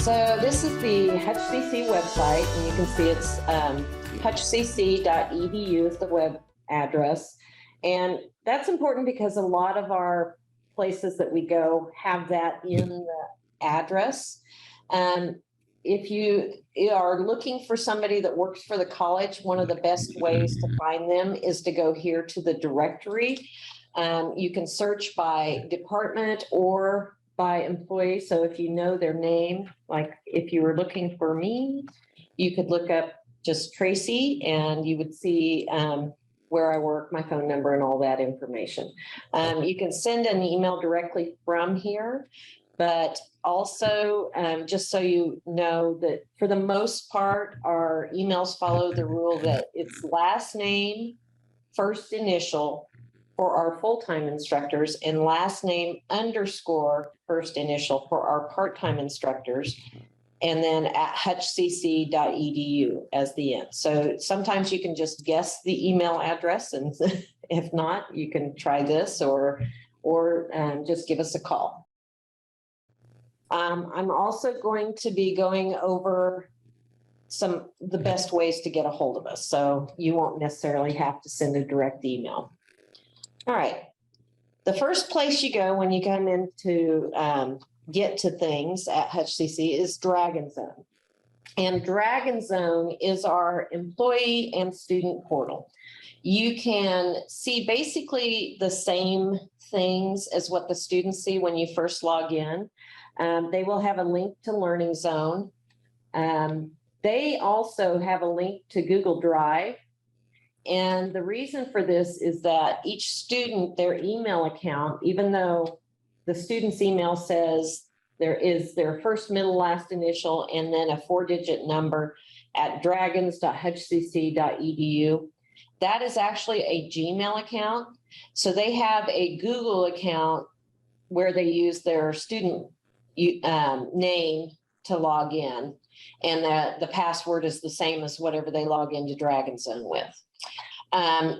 So this is the HutchCC website, and you can see it's hutchcc.edu is the web address. And that's important because a lot of our places that we go have that in the address. If you are looking for somebody that works for the college, one of the best ways to find them is to go here to the directory. You can search by department or by employee. So if you know their name, like if you were looking for me, you could look up just Tracy and you would see where I work, my phone number, and all that information. You can send an email directly from here, but also just so you know that for the most part, our emails follow the rule that it's last name, first initial for our full-time instructors, and last name underscore first initial for our part-time instructors, and then at hutchcc.edu as the end. So sometimes you can just guess the email address, and if not, you can try this or just give us a call. I'm also going to be going over the best ways to get a hold of us, so you won't necessarily have to send a direct email. All right, the first place you go when you come in to get to things at HutchCC is DragonZone. And DragonZone is our employee and student portal. You can see basically the same things as what the students see when you first log in. They will have a link to LearningZone. They also have a link to Google Drive. And the reason for this is that each student, their email account, even though the student's email says there is their first, middle, last initial, and then a 4-digit number at dragons.hutchcc.edu, that is actually a Gmail account. So they have a Google account where they use their student name to log in. And the password is the same as whatever they log into DragonZone with.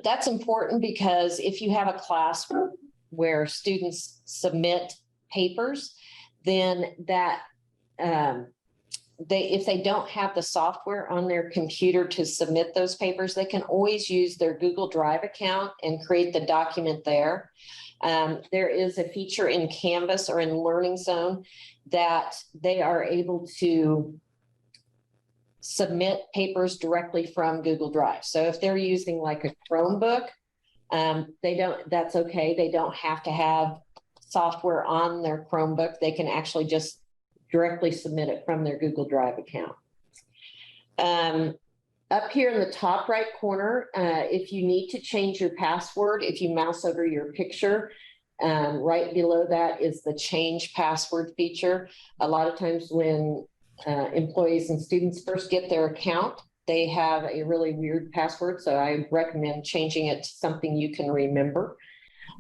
That's important because if you have a class where students submit papers, then that if they don't have the software on their computer to submit those papers, they can always use their Google Drive account and create the document there. There is a feature in Canvas or in LearningZone that they are able to submit papers directly from Google Drive. So if they're using like a Chromebook, that's okay. They don't have to have software on their Chromebook. They can actually just directly submit it from their Google Drive account. Up here in the top right corner, if you need to change your password, if you mouse over your picture, right below that is the change password feature. A lot of times when employees and students first get their account, they have a really weird password, so I recommend changing it to something you can remember.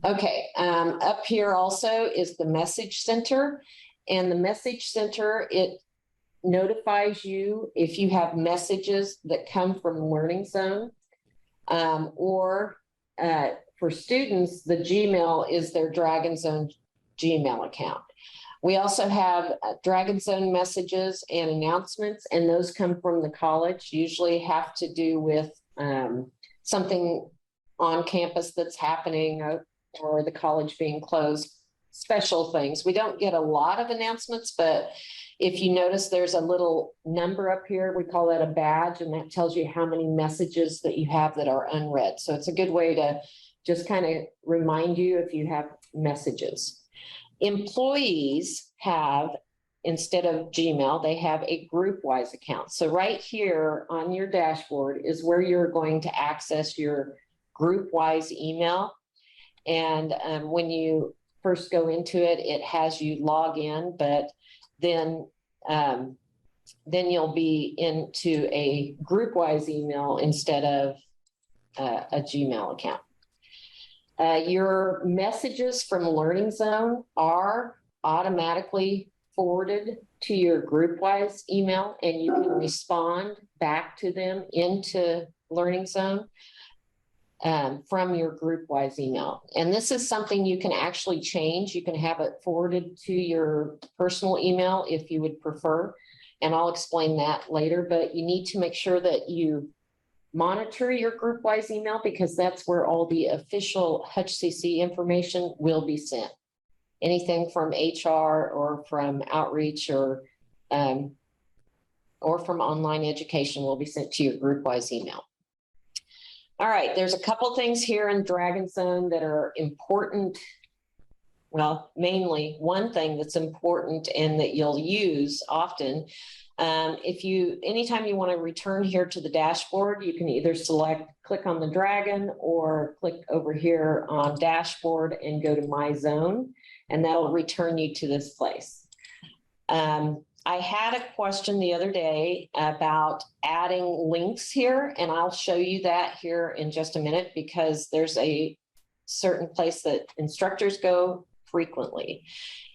Okay, up here also is the message center, and the message center, it notifies you if you have messages that come from LearningZone, or for students, the Gmail is their DragonZone Gmail account. We also have DragonZone messages and announcements, and those come from the college, usually have to do with something on campus that's happening or the college being closed, special things. We don't get a lot of announcements, but if you notice there's a little number up here, we call that a badge, and that tells you how many messages that you have that are unread. So it's a good way to just kind of remind you if you have messages. Employees have, instead of Gmail, they have a group-wise account. So right here on your dashboard is where you're going to access your group-wise email. And when you first go into it, it has you log in, but then you'll be into a group-wise email instead of a Gmail account. Your messages from LearningZone are automatically forwarded to your group-wise email, and you can respond back to them into LearningZone from your group-wise email. And this is something you can actually change. You can have it forwarded to your personal email if you would prefer. and I'll explain that later, but you need to make sure that you monitor your group-wise email, because that's where all the official HCC information will be sent. Anything from HR or from outreach or from online education will be sent to your group-wise email. All right, there's a couple things here in DragonZone that are important. Well, mainly one thing that's important and that you'll use often. Anytime you want to return here to the dashboard, you can either click on the dragon or click over here on dashboard and go to my zone, and that'll return you to this place. I had a question the other day about adding links here, and I'll show you that here in just a minute, because there's a certain place that instructors go frequently.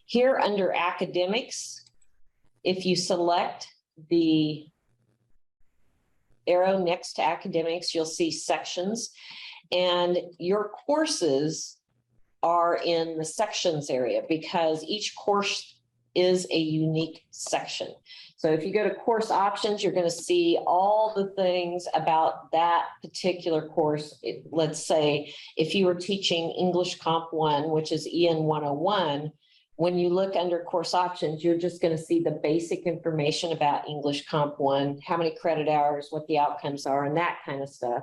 Here under academics, if you select the arrow next to academics, you'll see sections, and your courses are in the sections area because each course is a unique section. So if you go to course options, you're going to see all the things about that particular course. Let's say if you were teaching English Comp 1, which is EN 101, when you look under course options, you're just going to see the basic information about English Comp 1, how many credit hours, what the outcomes are, and that kind of stuff.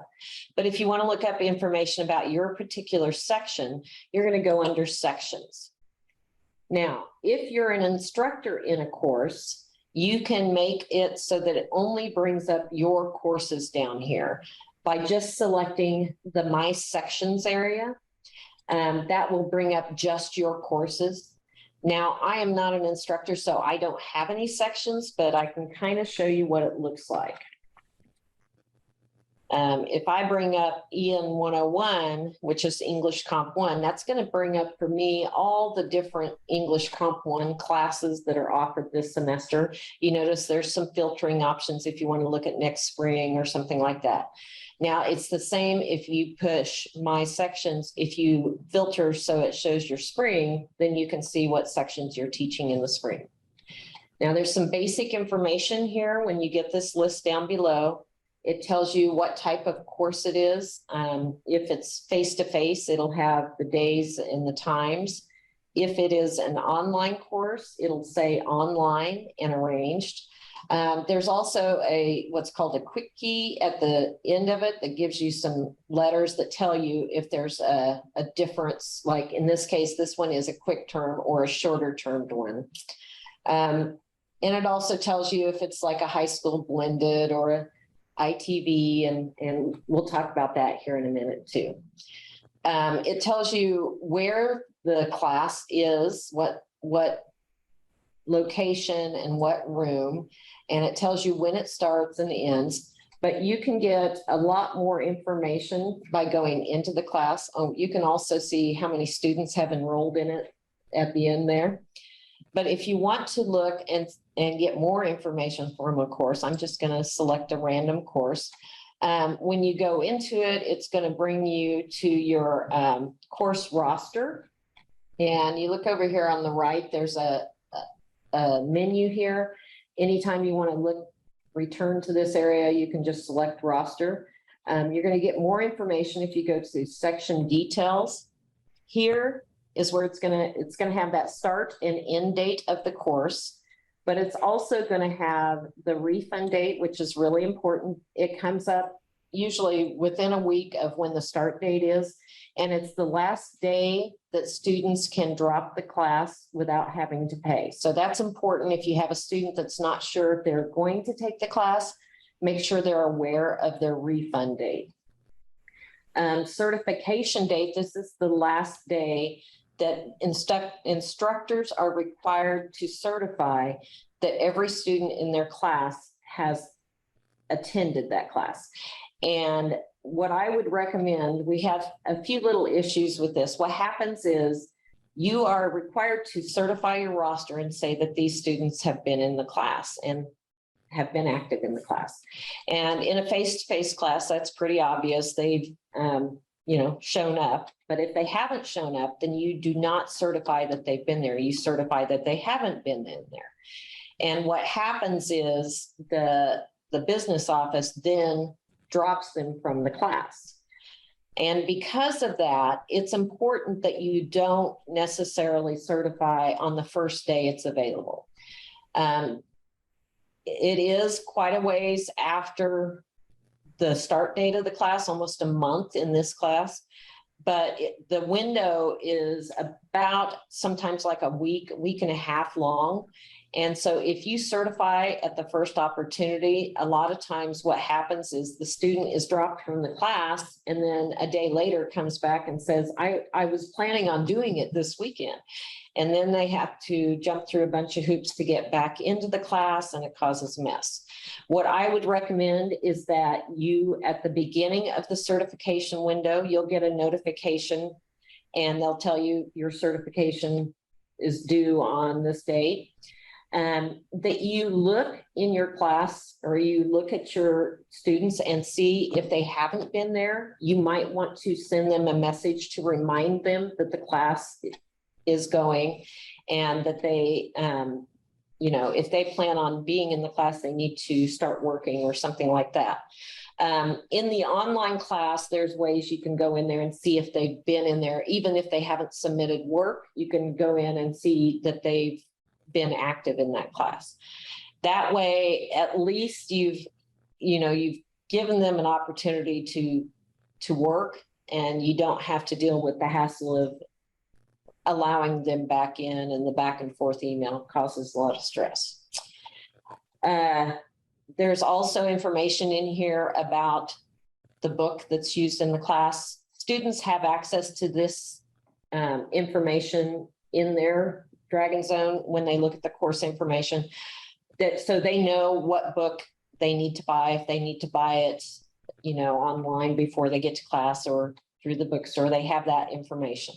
But if you want to look up information about your particular section, you're going to go under sections. Now, if you're an instructor in a course, you can make it so that it only brings up your courses down here by just selecting the My Sections area. That will bring up just your courses. Now, I am not an instructor, so I don't have any sections, but I can kind of show you what it looks like. If I bring up EN 101, which is English Comp 1, that's going to bring up for me all the different English Comp 1 classes that are offered this semester. You notice there's some filtering options if you want to look at next spring or something like that. Now, it's the same if you push My Sections. If you filter so it shows your spring, then you can see what sections you're teaching in the spring. Now, there's some basic information here when you get this list down below. It tells you what type of course it is. If it's face-to-face, it'll have the days and the times. If it is an online course, it'll say online and arranged. There's also what's called a quick key at the end of it that gives you some letters that tell you if there's a difference. Like in this case, this one is a quick term or a shorter termed one. And it also tells you if it's like a high school blended or a ITV, and we'll talk about that here in a minute too. It tells you where the class is, what location and what room, and it tells you when it starts and ends. But you can get a lot more information by going into the class. You can also see how many students have enrolled in it at the end there. But if you want to look and get more information from a course, I'm just going to select a random course. When you go into it, it's going to bring you to your course roster. And you look over here on the right, there's a menu here. Anytime you want to return to this area, you can just select roster. You're going to get more information if you go to section details. Here is where it's going to have that start and end date of the course, but it's also going to have the refund date, which is really important. It comes up usually within a week of when the start date is, and it's the last day that students can drop the class without having to pay. So that's important. If you have a student that's not sure if they're going to take the class, make sure they're aware of their refund date. Certification date, this is the last day that instructors are required to certify that every student in their class has attended that class. And what I would recommend, we have a few little issues with this. What happens is you are required to certify your roster and say that these students have been in the class and have been active in the class. And in a face-to-face class, that's pretty obvious. They've shown up. But if they haven't shown up, then you do not certify that they've been there. You certify that they haven't been in there. And what happens is the business office then drops them from the class. And because of that, it's important that you don't necessarily certify on the first day it's available. It is quite a ways after the start date of the class, almost a month in this class, but the window is about sometimes like a week and a half long. And so if you certify at the first opportunity, a lot of times what happens is the student is dropped from the class and then a day later comes back and says, I was planning on doing it this weekend. And then they have to jump through a bunch of hoops to get back into the class, and it causes a mess. What I would recommend is that you, at the beginning of the certification window, you'll get a notification and they'll tell you your certification is due on this date. That you look in your class or you look at your students and see if they haven't been there. You might want to send them a message to remind them that the class is going and that they, if they plan on being in the class, they need to start working or something like that. In the online class, there's ways you can go in there and see if they've been in there. Even if they haven't submitted work, you can go in and see that they've been active in that class. That way, at least you've given them an opportunity to work, and you don't have to deal with the hassle of allowing them back in, and the back and forth email causes a lot of stress. There's also information in here about the book that's used in the class. Students have access to this information in their DragonZone when they look at the course information, so they know what book they need to buy, if they need to buy it, online before they get to class or through the bookstore. They have that information.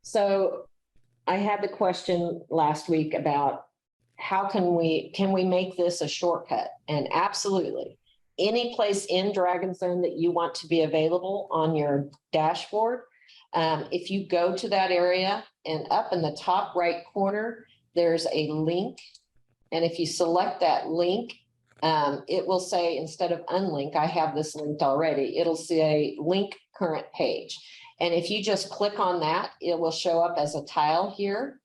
So I had the question last week about how can we make this a shortcut? And absolutely, any place in DragonZone that you want to be available on your dashboard, if you go to that area and up in the top right corner, there's a link. And if you select that link, it will say, instead of unlink, I have this linked already, it'll say link current page. And if you just click on that, it will show up as a tile here.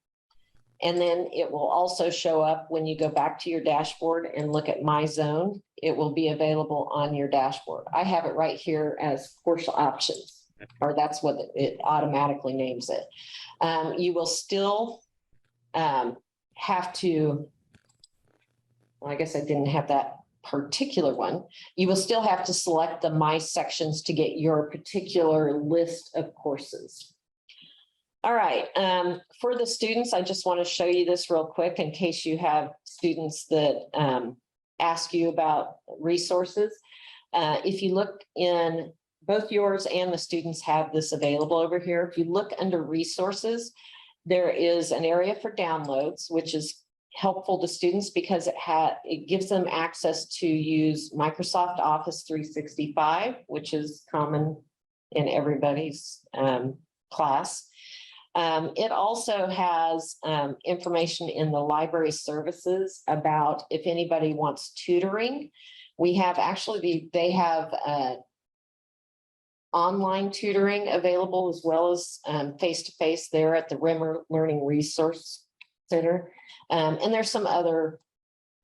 And then it will also show up when you go back to your dashboard and look at my zone. It will be available on your dashboard. I have it right here as course options, or that's what it automatically names it. You will still have to, well, I guess I didn't have that particular one. You will still have to select the My Sections to get your particular list of courses. All right, for the students, I just want to show you this real quick in case you have students that ask you about resources. If you look in, both yours and the students have this available over here. If you look under resources, there is an area for downloads, which is helpful to students because it gives them access to use Microsoft Office 365, which is common in everybody's class. It also has information in the library services about if anybody wants tutoring. We have actually, they have online tutoring available as well as face-to-face there at the Rimmer Learning Resource Center. And there's some other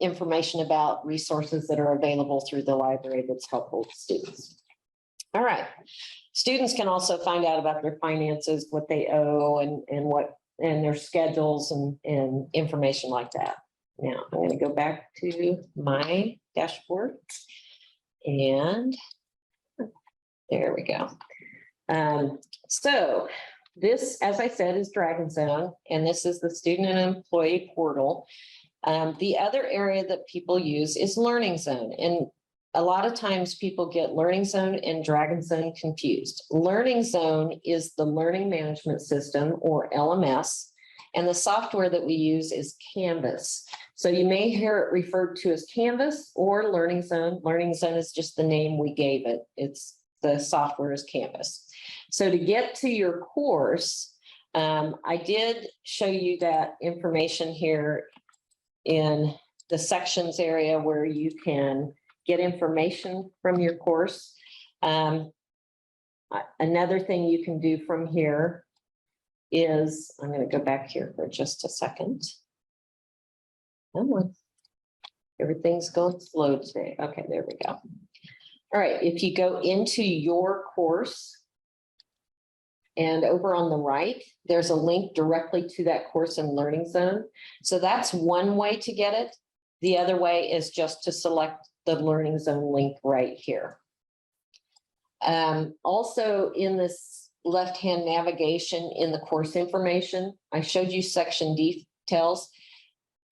information about resources that are available through the library that's helpful to students. All right. Students can also find out about their finances, what they owe, and their schedules and information like that. Now I'm going to go back to my dashboard, and there we go. So this, as I said, is DragonZone, and this is the student and employee portal. The other area that people use is LearningZone, and a lot of times people get LearningZone and DragonZone confused. LearningZone is the learning management system, or LMS, and the software that we use is Canvas. So you may hear it referred to as Canvas or LearningZone. LearningZone is just the name we gave it. The software is Canvas. So to get to your course, I did show you that information here in the sections area where you can get information from your course. Another thing you can do from here is, I'm going to go back here for just a second. Come on. Everything's going slow today. Okay, there we go. All right, if you go into your course and over on the right, there's a link directly to that course in LearningZone. So that's one way to get it. The other way is just to select the LearningZone link right here. Also in this left-hand navigation in the course information, I showed you section details.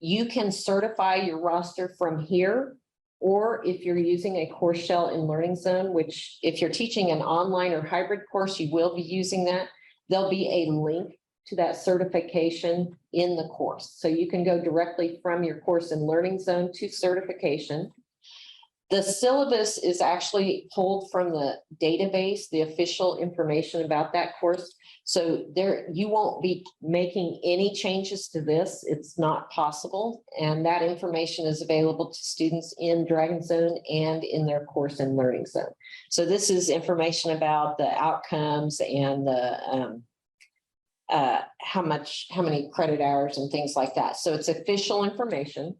You can certify your roster from here, or if you're using a course shell in LearningZone, which if you're teaching an online or hybrid course, you will be using that. There'll be a link to that certification in the course. So you can go directly from your course in LearningZone to certification. The syllabus is actually pulled from the database, the official information about that course. So there, you won't be making any changes to this. It's not possible. And that information is available to students in DragonZone and in their course in LearningZone. So this is information about the outcomes and the how many credit hours and things like that. So it's official information.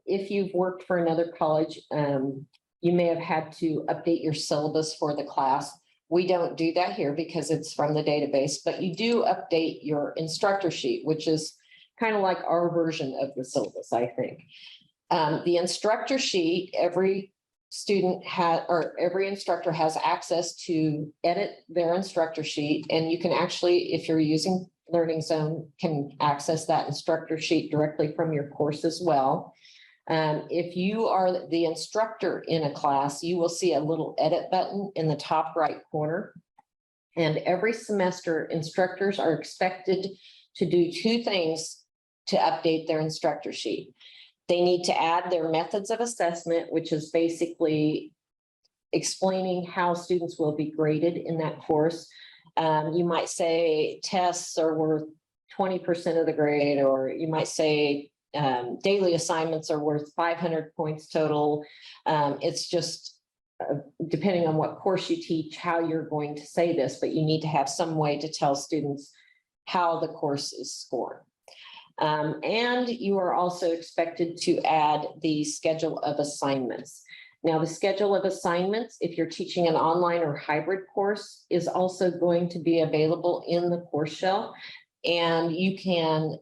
If you've worked for another college, you may have had to update your syllabus for the class. We don't do that here because it's from the database, but you do update your instructor sheet, which is kind of like our version of the syllabus, I think. The instructor sheet, every student has, or every instructor has access to edit their instructor sheet, and you can actually, if you're using LearningZone, can access that instructor sheet directly from your course as well. If you are the instructor in a class, you will see a little edit button in the top right corner. And every semester, instructors are expected to do two things to update their instructor sheet. They need to add their methods of assessment, which is basically explaining how students will be graded in that course. You might say tests are worth 20% of the grade, or you might say daily assignments are worth 500 points total. It's just depending on what course you teach, how you're going to say this, but you need to have some way to tell students how the course is scored. And you are also expected to add the schedule of assignments. Now, the schedule of assignments, if you're teaching an online or hybrid course, is also going to be available in the course shell. And you can,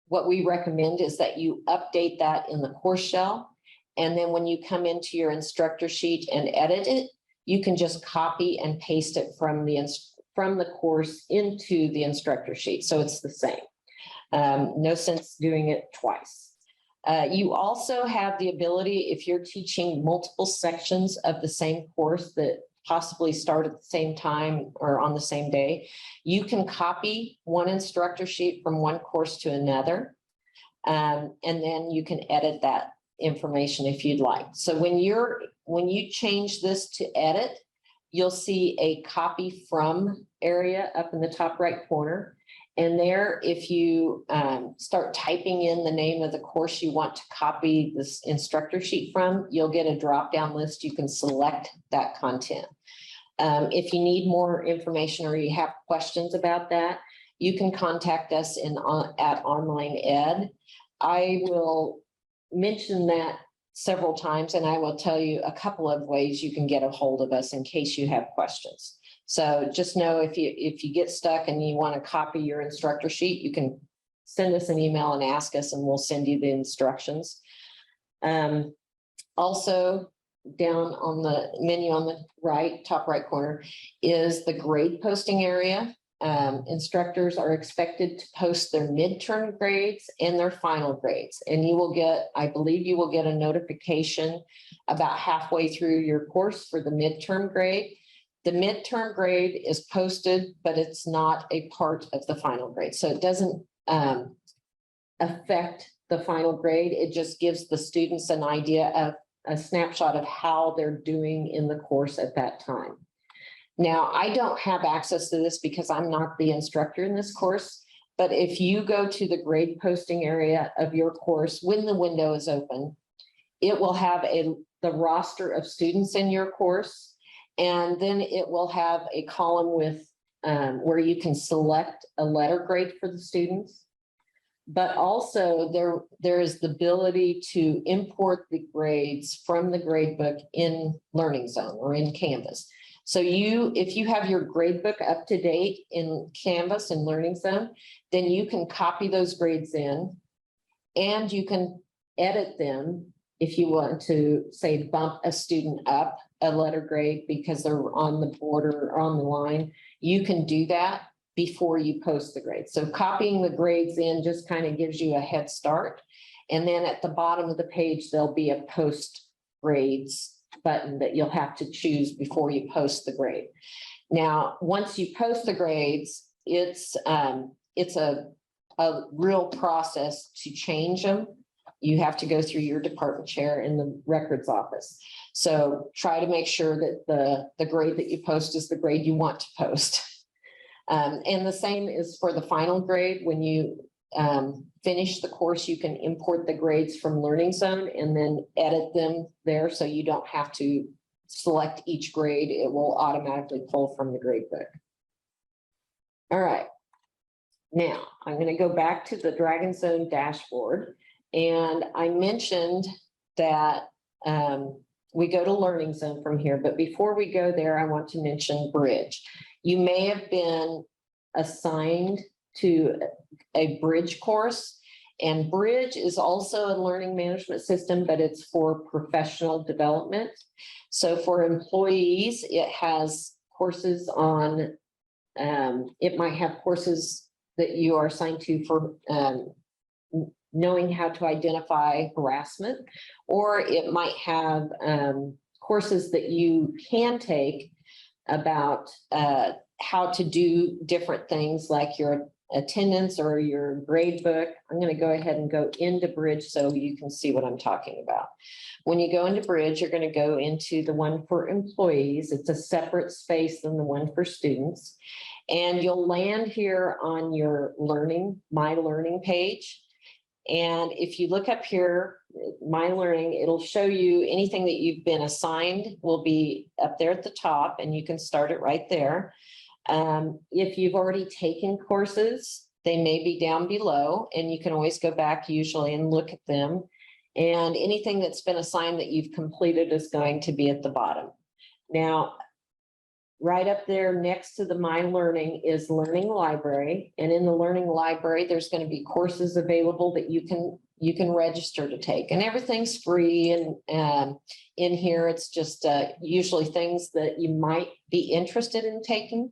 what we recommend is that you update that in the course shell. And then when you come into your instructor sheet and edit it, you can just copy and paste it from the course into the instructor sheet. So it's the same. No sense doing it twice. You also have the ability, if you're teaching multiple sections of the same course that possibly start at the same time or on the same day, you can copy one instructor sheet from one course to another. And then you can edit that information if you'd like. So when you change this to edit, you'll see a copy from area up in the top right corner. And there, if you start typing in the name of the course you want to copy this instructor sheet from, you'll get a drop-down list. You can select that content. If you need more information or you have questions about that, you can contact us at Online Ed. I will mention that several times, and I will tell you a couple of ways you can get a hold of us in case you have questions. So just know if you get stuck and you want to copy your instructor sheet, you can send us an email and ask us, and we'll send you the instructions. Also, down on the menu on the right, top right corner, is the grade posting area. Instructors are expected to post their midterm grades and their final grades. And you will get, I believe you will get a notification about halfway through your course for the midterm grade. The midterm grade is posted, but it's not a part of the final grade. So it doesn't affect the final grade. It just gives the students an idea of a snapshot of how they're doing in the course at that time. Now, I don't have access to this because I'm not the instructor in this course, but if you go to the grade posting area of your course, when the window is open, it will have the roster of students in your course, and then it will have a column with where you can select a letter grade for the students. But also there is the ability to import the grades from the grade book in LearningZone or in Canvas. So if you have your grade book up to date in Canvas and LearningZone, then you can copy those grades in and you can edit them if you want to, say, bump a student up a letter grade because they're on the border or on the line. You can do that before you post the grades. So copying the grades in just kind of gives you a head start. And then at the bottom of the page, there'll be a post grades button that you'll have to choose before you post the grade. Now, once you post the grades, it's a real process to change them. You have to go through your department chair in the records office. So try to make sure that the grade that you post is the grade you want to post. And the same is for the final grade. When you finish the course, you can import the grades from LearningZone and then edit them there so you don't have to select each grade. It will automatically pull from the grade book. All right. Now, I'm going to go back to the DragonZone dashboard. And I mentioned that we go to LearningZone from here. But before we go there, I want to mention Bridge. You may have been assigned to a Bridge course, and Bridge is also a learning management system, but it's for professional development. So for employees, it has courses on, it might have courses that you are assigned to for knowing how to identify harassment, or it might have courses that you can take about how to do different things like your attendance or your grade book. I'm going to go ahead and go into Bridge so you can see what I'm talking about. When you go into Bridge, you're going to go into the one for employees. It's a separate space than the one for students. And you'll land here on your My Learning page. And if you look up here, My Learning, it'll show you anything that you've been assigned will be up there at the top, and you can start it right there. If you've already taken courses, they may be down below, and you can always go back usually and look at them. And anything that's been assigned that you've completed is going to be at the bottom. Now, right up there next to the My Learning is Learning Library. And in the Learning Library, there's going to be courses available that you can register to take. And everything's free. And in here, it's just usually things that you might be interested in taking.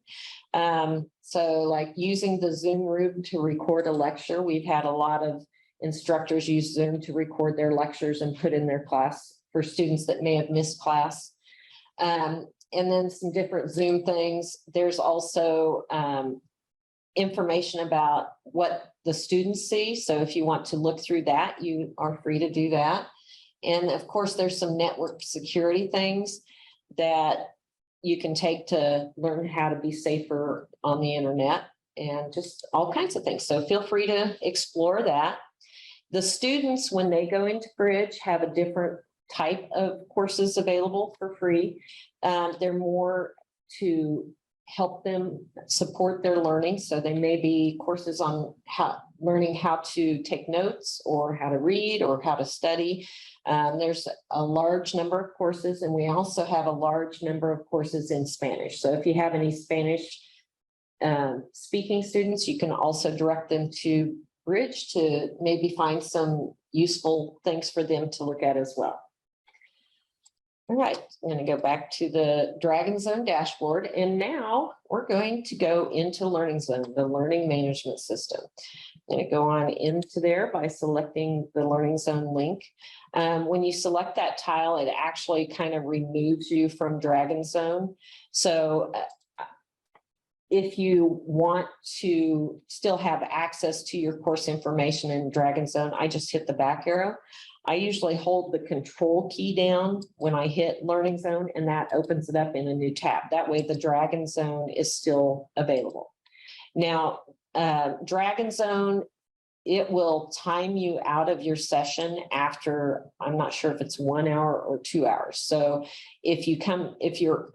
So like using the Zoom room to record a lecture. We've had a lot of instructors use Zoom to record their lectures and put in their class for students that may have missed class. And then some different Zoom things. There's also information about what the students see. So if you want to look through that, you are free to do that. And of course, there's some network security things that you can take to learn how to be safer on the internet and just all kinds of things. So feel free to explore that. The students, when they go into Bridge, have a different type of courses available for free. They're more to help them support their learning. So they may be courses on learning how to take notes or how to read or how to study. There's a large number of courses, and we also have a large number of courses in Spanish. So if you have any Spanish speaking students, you can also direct them to Bridge to maybe find some useful things for them to look at as well. All right, I'm going to go back to the DragonZone dashboard, and now we're going to go into LearningZone, the learning management system. I'm going to go on into there by selecting the LearningZone link. When you select that tile, it actually kind of removes you from DragonZone. So if you want to still have access to your course information in DragonZone, I just hit the back arrow. I usually hold the control key down when I hit LearningZone, and that opens it up in a new tab. That way the DragonZone is still available. Now, DragonZone, it will time you out of your session after, I'm not sure if it's 1 hour or 2 hours. So if you're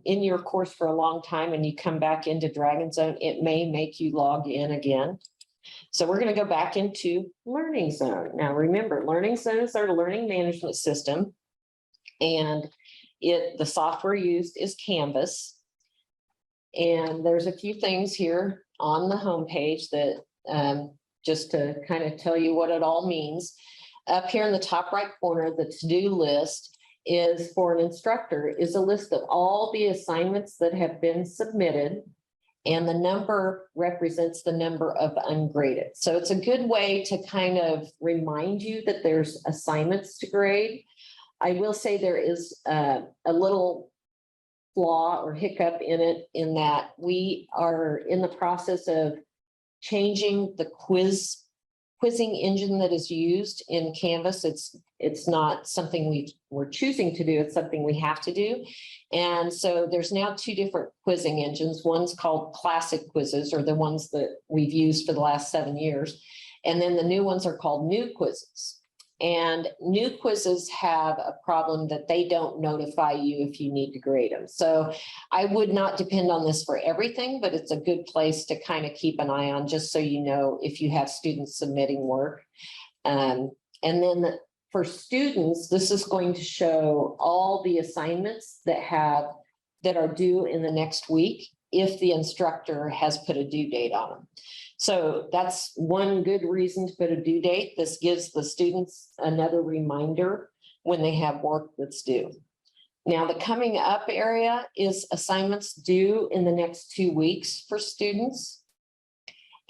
in your course for a long time and you come back into DragonZone, it may make you log in again. So we're going to go back into LearningZone. Now remember, LearningZone is our learning management system, and the software used is Canvas. And there's a few things here on the homepage that just to kind of tell you what it all means. Up here in the top right corner, the to-do list is for an instructor, is a list of all the assignments that have been submitted, and the number represents the number of ungraded. So it's a good way to kind of remind you that there's assignments to grade. I will say there is a little flaw or hiccup in it, in that we are in the process of changing the quizzing engine that is used in Canvas. It's not something we're choosing to do, it's something we have to do. And so there's now 2 different quizzing engines. One's called classic quizzes, or the ones that we've used for the last 7 years. And then the new ones are called new quizzes. And new quizzes have a problem that they don't notify you if you need to grade them. So I would not depend on this for everything, but it's a good place to kind of keep an eye on, just so you know if you have students submitting work. And then for students, this is going to show all the assignments that are due in the next week, if the instructor has put a due date on them. So that's one good reason to put a due date. This gives the students another reminder when they have work that's due. Now, the coming up area is assignments due in the next 2 weeks for students.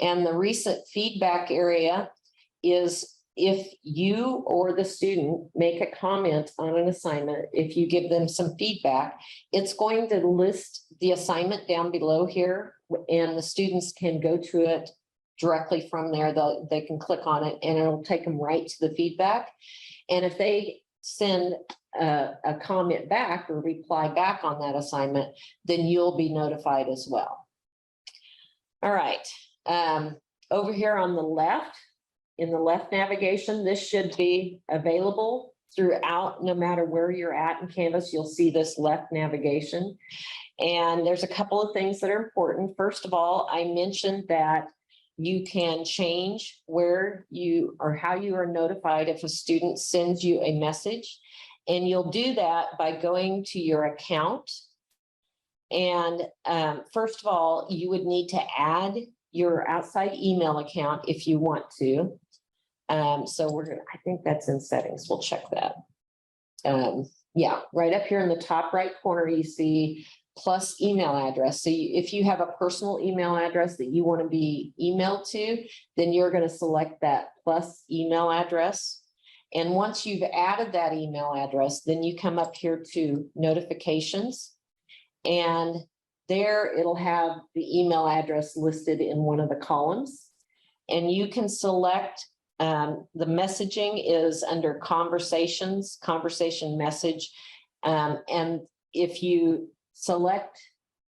And the recent feedback area is if you or the student make a comment on an assignment, if you give them some feedback, it's going to list the assignment down below here, and the students can go to it directly from there. They can click on it and it'll take them right to the feedback. And if they send a comment back or reply back on that assignment, then you'll be notified as well. All right. Over here on the left, in the left navigation, this should be available throughout, no matter where you're at in Canvas, you'll see this left navigation. And there's a couple of things that are important. First of all, I mentioned that you can change where you or how you are notified if a student sends you a message. And you'll do that by going to your account. And first of all, you would need to add your outside email account if you want to. So I think that's in settings. We'll check that. Yeah, right up here in the top right corner, you see plus email address. So if you have a personal email address that you want to be emailed to, then you're going to select that plus email address. And once you've added that email address, then you come up here to notifications, and there it'll have the email address listed in one of the columns, and you can select the messaging is under conversations, conversation message. And if you select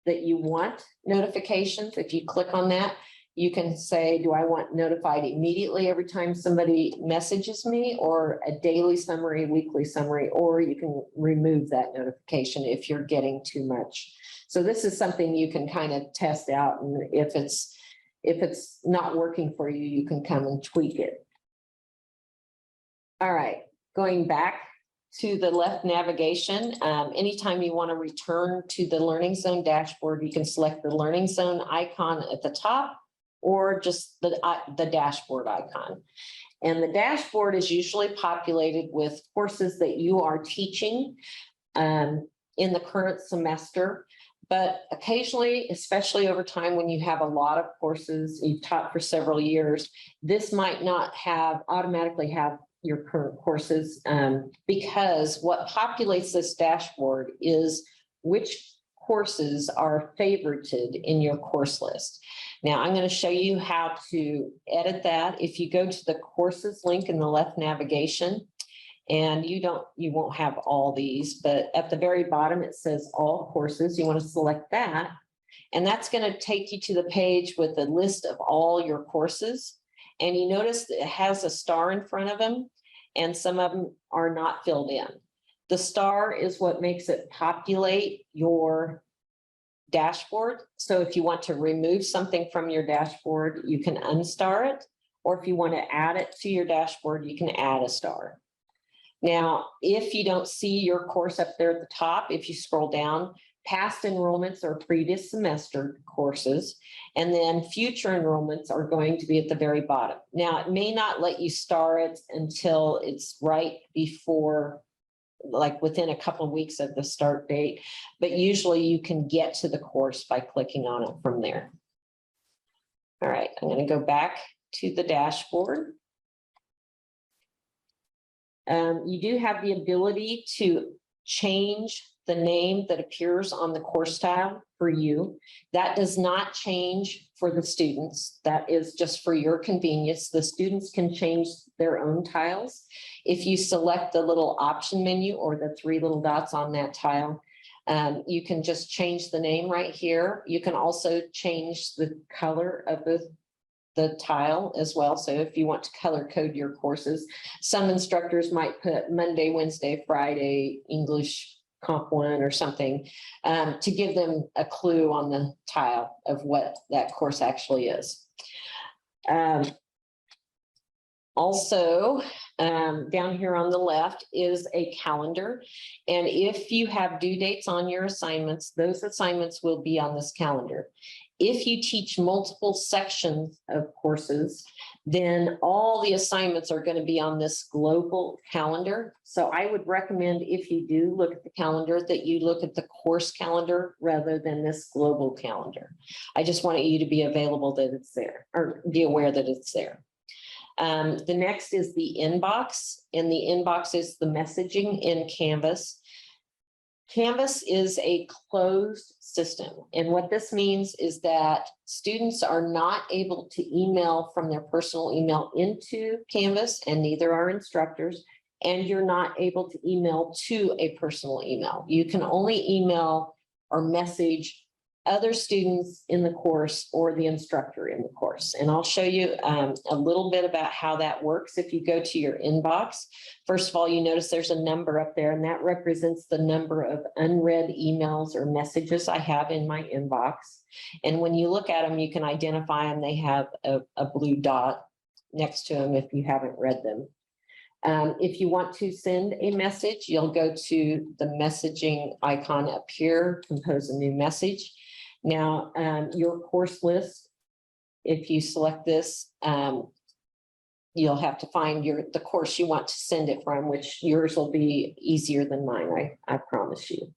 that you want notifications, if you click on that, you can say, do I want notified immediately every time somebody messages me, or a daily summary, weekly summary, or you can remove that notification if you're getting too much. So this is something you can kind of test out. And if it's not working for you, you can come and tweak it. All right, going back to the left navigation, anytime you want to return to the LearningZone dashboard, you can select the LearningZone icon at the top, or just the dashboard icon. And the dashboard is usually populated with courses that you are teaching in the current semester. But occasionally, especially over time, when you have a lot of courses you've taught for several years, this might not automatically have your current courses, because what populates this dashboard is which courses are favorited in your course list. Now, I'm going to show you how to edit that. If you go to the courses link in the left navigation, and you won't have all these, but at the very bottom, it says all courses. You want to select that. And that's going to take you to the page with a list of all your courses. And you notice that it has a star in front of them, and some of them are not filled in. The star is what makes it populate your dashboard. So if you want to remove something from your dashboard, you can unstar it. Or if you want to add it to your dashboard, you can add a star. Now, if you don't see your course up there at the top, if you scroll down, past enrollments are previous semester courses, and then future enrollments are going to be at the very bottom. Now, it may not let you star it until it's right before, like within a couple of weeks of the start date, but usually you can get to the course by clicking on it from there. All right, I'm going to go back to the dashboard. You do have the ability to change the name that appears on the course tab for you. That does not change for the students. That is just for your convenience. The students can change their own tiles. If you select the little option menu or the three little dots on that tile, you can just change the name right here. You can also change the color of the tile as well. So if you want to color code your courses, some instructors might put Monday, Wednesday, Friday, English Comp 1 or something to give them a clue on the tile of what that course actually is. Also, down here on the left is a calendar. And if you have due dates on your assignments, those assignments will be on this calendar. If you teach multiple sections of courses, then all the assignments are going to be on this global calendar. So I would recommend, if you do look at the calendar, that you look at the course calendar rather than this global calendar. I just want you to be available that it's there, or be aware that it's there. The next is the inbox, and the inbox is the messaging in Canvas. Canvas is a closed system, and what this means is that students are not able to email from their personal email into Canvas, and neither are instructors, and you're not able to email to a personal email. You can only email or message other students in the course or the instructor in the course. And I'll show you a little bit about how that works. If you go to your inbox, first of all, you notice there's a number up there, and that represents the number of unread emails or messages I have in my inbox. And when you look at them, you can identify them. They have a blue dot next to them if you haven't read them. If you want to send a message, you'll go to the messaging icon up here, compose a new message. Now, your course list, if you select this, you'll have to find the course you want to send it from, which yours will be easier than mine, I promise you.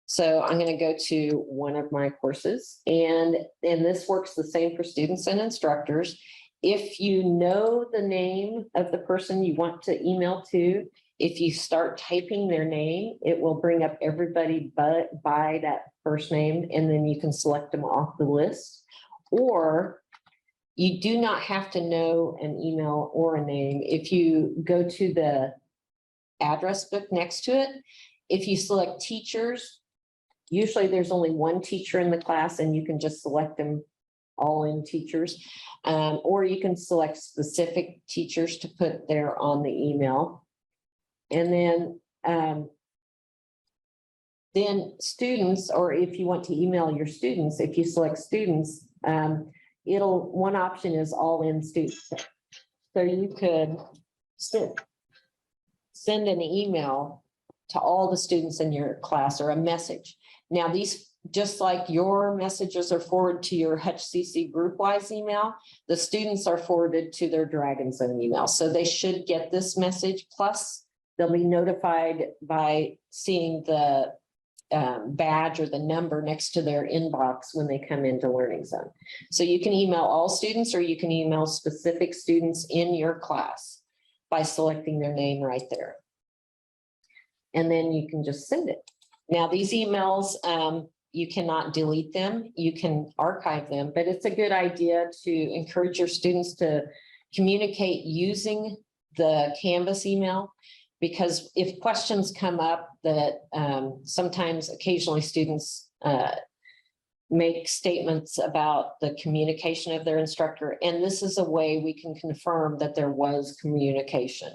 So I'm going to go to one of my courses, and this works the same for students and instructors. If you know the name of the person you want to email to, if you start typing their name, it will bring up everybody but by that first name, and then you can select them off the list. Or you do not have to know an email or a name. If you go to the address book next to it, if you select teachers, usually there's only one teacher in the class, and you can just select them all in teachers, or you can select specific teachers to put there on the email. And then students, or if you want to email your students, if you select students, one option is all in students. So you could send an email to all the students in your class, or a message. Now these, just like your messages are forwarded to your HCC group-wise email, the students are forwarded to their DragonZone email. So they should get this message, plus they'll be notified by seeing the badge or the number next to their inbox when they come into LearningZone. So you can email all students, or you can email specific students in your class by selecting their name right there. And then you can just send it. Now, these emails, you cannot delete them, you can archive them, but it's a good idea to encourage your students to communicate using the Canvas email, because if questions come up that sometimes occasionally students make statements about the communication of their instructor, and this is a way we can confirm that there was communication.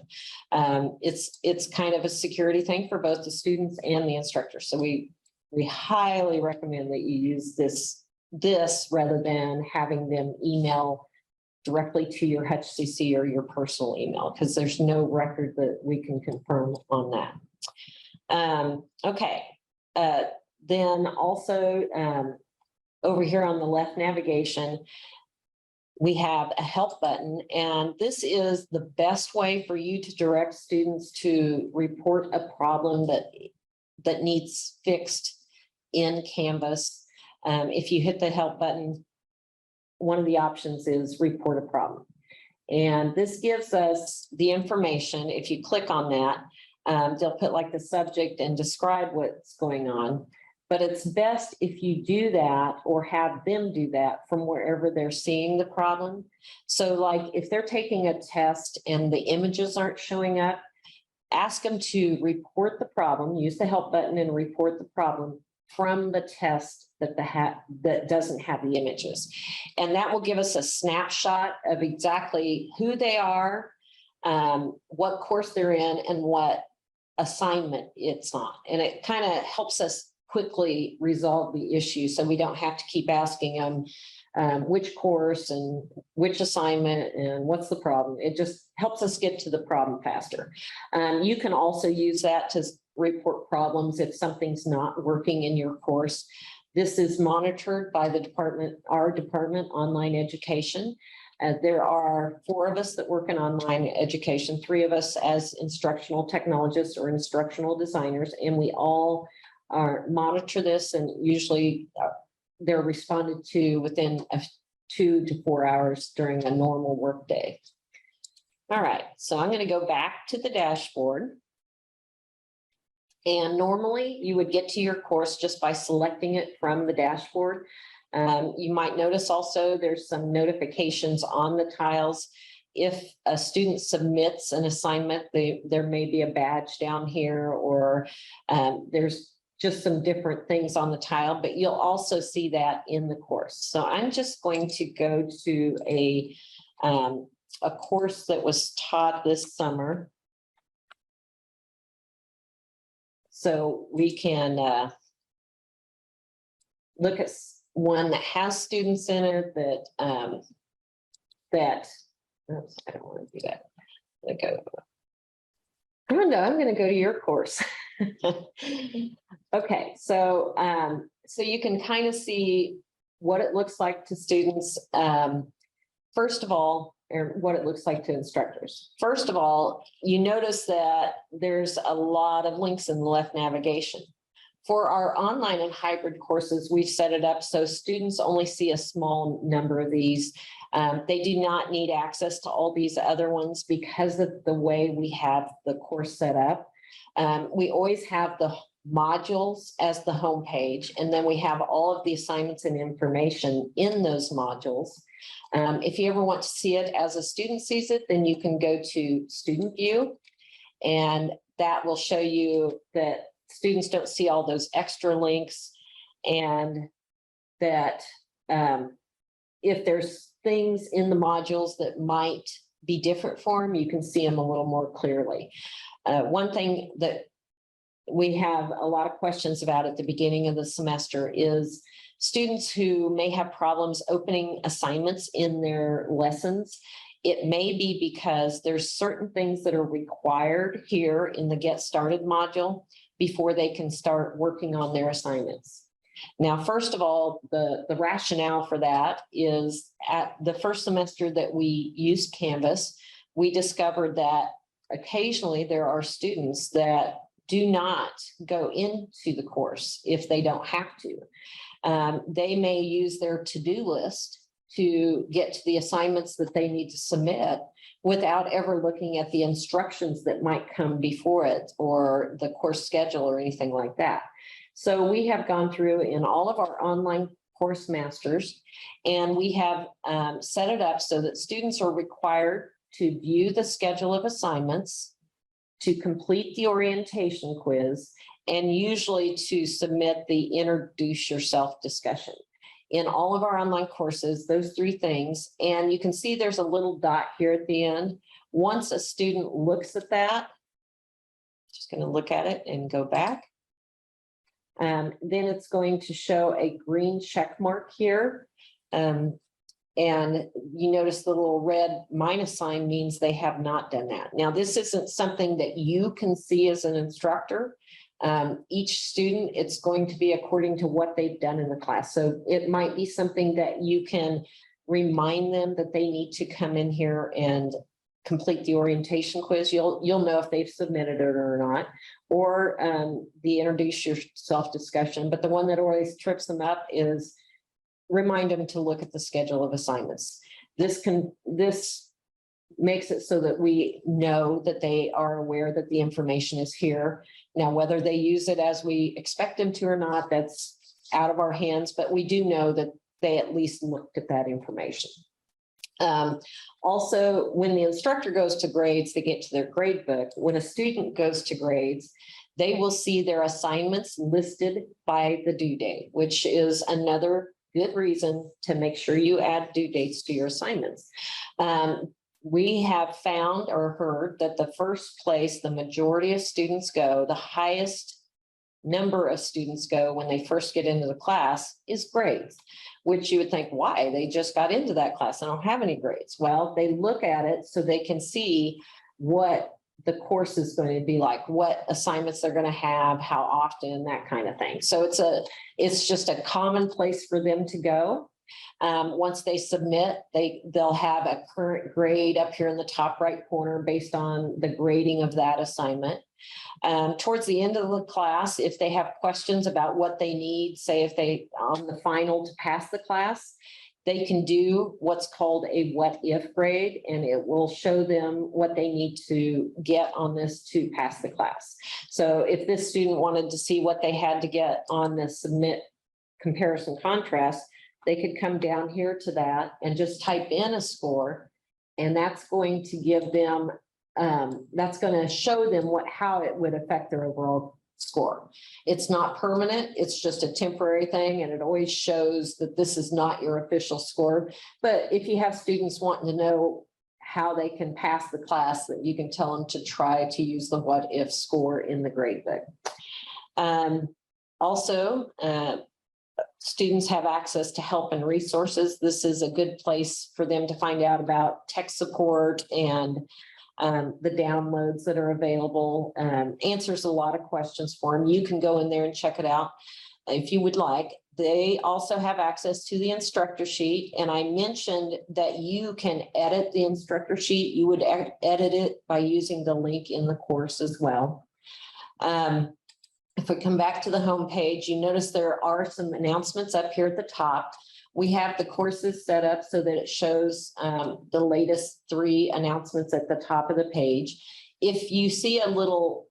It's kind of a security thing for both the students and the instructor. So we highly recommend that you use this rather than having them email directly to your HCC or your personal email, because there's no record that we can confirm on that. Okay, then also over here on the left navigation, we have a help button, and this is the best way for you to direct students to report a problem that needs fixed in Canvas. If you hit the help button, one of the options is report a problem. And this gives us the information. If you click on that, they'll put like the subject and describe what's going on. But it's best if you do that or have them do that from wherever they're seeing the problem. So like if they're taking a test and the images aren't showing up, ask them to report the problem, use the help button and report the problem from the test that doesn't have the images. And that will give us a snapshot of exactly who they are, what course they're in, and what assignment it's on. And it kind of helps us quickly resolve the issue, so we don't have to keep asking them which course and which assignment and what's the problem. It just helps us get to the problem faster. You can also use that to report problems if something's not working in your course. This is monitored by the department, our department, online education. There are 4 of us that work in online education, 3 of us as instructional technologists or instructional designers, and we all monitor this, and usually they're responded to within 2 to 4 hours during a normal work day. All right, so I'm going to go back to the dashboard. And normally you would get to your course just by selecting it from the dashboard. You might notice also there's some notifications on the tiles. If a student submits an assignment, there may be a badge down here, or there's just some different things on the tile, but you'll also see that in the course. So I'm just going to go to a course that was taught this summer. So we can look at one that has students in it oops, I don't want to do that. I'm going to go to your course. Okay, so you can kind of see what it looks like to students. First of all, or what it looks like to instructors. First of all, you notice that there's a lot of links in the left navigation. For our online and hybrid courses, we've set it up so students only see a small number of these. They do not need access to all these other ones because of the way we have the course set up. We always have the modules as the home page, and then we have all of the assignments and information in those modules. If you ever want to see it as a student sees it, then you can go to Student View, and that will show you that students don't see all those extra links, and that if there's things in the modules that might be different for them, you can see them a little more clearly. One thing that we have a lot of questions about at the beginning of the semester is students who may have problems opening assignments in their lessons. It may be because there's certain things that are required here in the Get Started module before they can start working on their assignments. Now, first of all, the rationale for that is at the first semester that we used Canvas, we discovered that occasionally there are students that do not go into the course if they don't have to. They may use their to-do list to get to the assignments that they need to submit without ever looking at the instructions that might come before it or the course schedule or anything like that. So we have gone through in all of our online course masters, and we have set it up so that students are required to view the schedule of assignments, to complete the orientation quiz, and usually to submit the introduce yourself discussion. In all of our online courses, those three things, and you can see there's a little dot here at the end. Once a student looks at that, just going to look at it and go back. Then it's going to show a green check mark here. And you notice the little red minus sign means they have not done that. Now, this isn't something that you can see as an instructor. Each student, it's going to be according to what they've done in the class. So it might be something that you can remind them that they need to come in here and complete the orientation quiz. You'll know if they've submitted it or not, or the introduce yourself discussion. But the one that always trips them up is remind them to look at the schedule of assignments. This makes it so that we know that they are aware that the information is here. Now, whether they use it as we expect them to or not, that's out of our hands, but we do know that they at least looked at that information. Also, when the instructor goes to grades, they get to their grade book. When a student goes to grades, they will see their assignments listed by the due date, which is another good reason to make sure you add due dates to your assignments. We have found or heard that the first place the majority of students go, the highest number of students go when they first get into the class is grades, which you would think, why? They just got into that class. I don't have any grades. Well, they look at it so they can see what the course is going to be like, what assignments they're going to have, how often, that kind of thing. So it's just a common place for them to go. Once they submit, they'll have a current grade up here in the top right corner based on the grading of that assignment. Towards the end of the class, if they have questions about what they need, say if they on the final to pass the class, they can do what's called a what if grade, and it will show them what they need to get on this to pass the class. So if this student wanted to see what they had to get on the submit comparison contrast, they could come down here to that and just type in a score, and that's going to give them, that's going to show them how it would affect their overall score. It's not permanent, it's just a temporary thing, and it always shows that this is not your official score. But if you have students wanting to know how they can pass the class, that you can tell them to try to use the what if score in the gradebook. Also, students have access to help and resources. This is a good place for them to find out about tech support and the downloads that are available. Answers a lot of questions for them. You can go in there and check it out if you would like. They also have access to the instructor sheet. And I mentioned that you can edit the instructor sheet. You would edit it by using the link in the course as well. If we come back to the home page, you notice there are some announcements up here at the top. We have the courses set up so that it shows the latest 3 announcements at the top of the page. If you see a little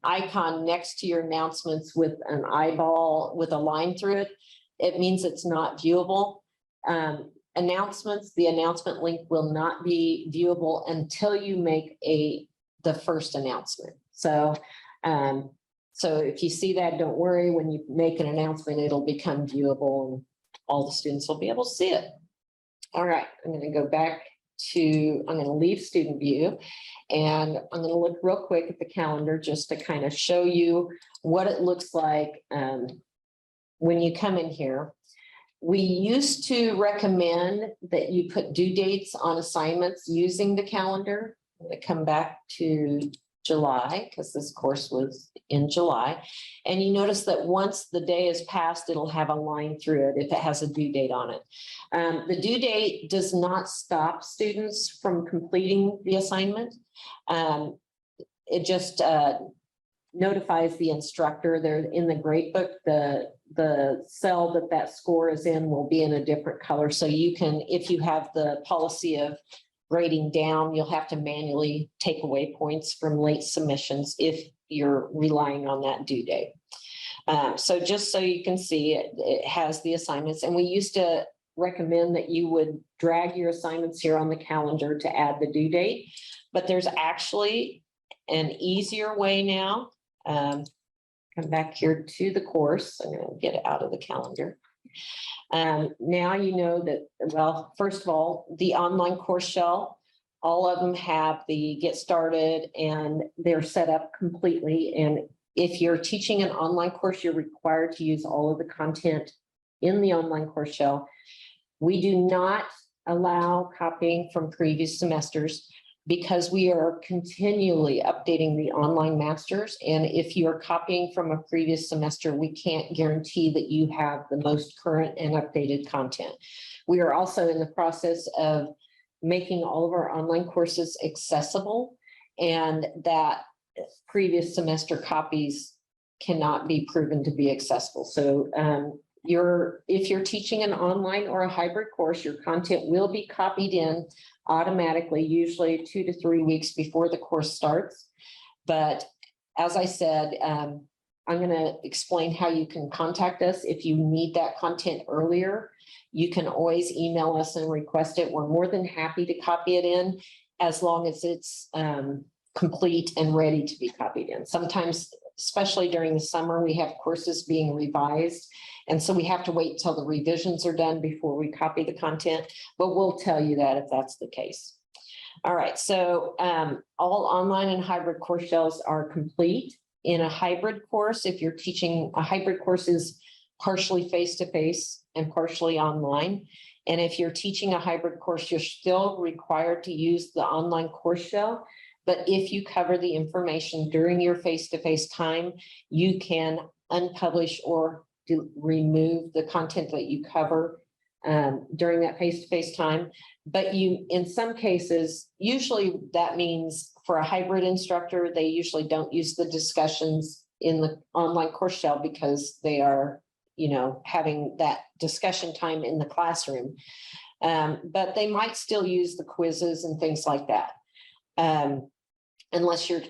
icon next to your announcements with an eyeball with a line through it, it means it's not viewable. Announcements, the announcement link will not be viewable until you make the first announcement. So if you see that, don't worry. When you make an announcement, it'll become viewable and all the students will be able to see it. All right, I'm going to go back to, I'm going to leave student view, and I'm going to look real quick at the calendar just to kind of show you what it looks like when you come in here. We used to recommend that you put due dates on assignments using the calendar. I'm going to come back to July because this course was in July. And you notice that once the day is passed, it'll have a line through it if it has a due date on it. The due date does not stop students from completing the assignment. It just notifies the instructor. They're in the gradebook. The cell that score is in will be in a different color. So you can, if you have the policy of grading down, you'll have to manually take away points from late submissions if you're relying on that due date. So just so you can see, it has the assignments, and we used to recommend that you would drag your assignments here on the calendar to add the due date, but there's actually an easier way now. Come back here to the course. I'm going to get it out of the calendar. Now you know that, well, first of all, the online course shell, all of them have the get started and they're set up completely. And if you're teaching an online course, you're required to use all of the content in the online course shell. We do not allow copying from previous semesters because we are continually updating the online masters. And if you're copying from a previous semester, we can't guarantee that you have the most current and updated content. We are also in the process of making all of our online courses accessible, and that previous semester copies cannot be proven to be accessible. So if you're teaching an online or a hybrid course, your content will be copied in automatically, usually 2 to 3 weeks before the course starts. But as I said, I'm going to explain how you can contact us if you need that content earlier. You can always email us and request it. We're more than happy to copy it in as long as it's complete and ready to be copied in. Sometimes, especially during the summer, we have courses being revised. And so we have to wait till the revisions are done before we copy the content, but we'll tell you that if that's the case. All right, so all online and hybrid course shells are complete. In a hybrid course, if you're teaching, a hybrid course is partially face-to-face and partially online. And if you're teaching a hybrid course, you're still required to use the online course shell. But if you cover the information during your face-to-face time, you can unpublish or remove the content that you cover during that face-to-face time. But in some cases, usually that means for a hybrid instructor, they usually don't use the discussions in the online course shell because they are, having that discussion time in the classroom. But they might still use the quizzes and things like that, unless you're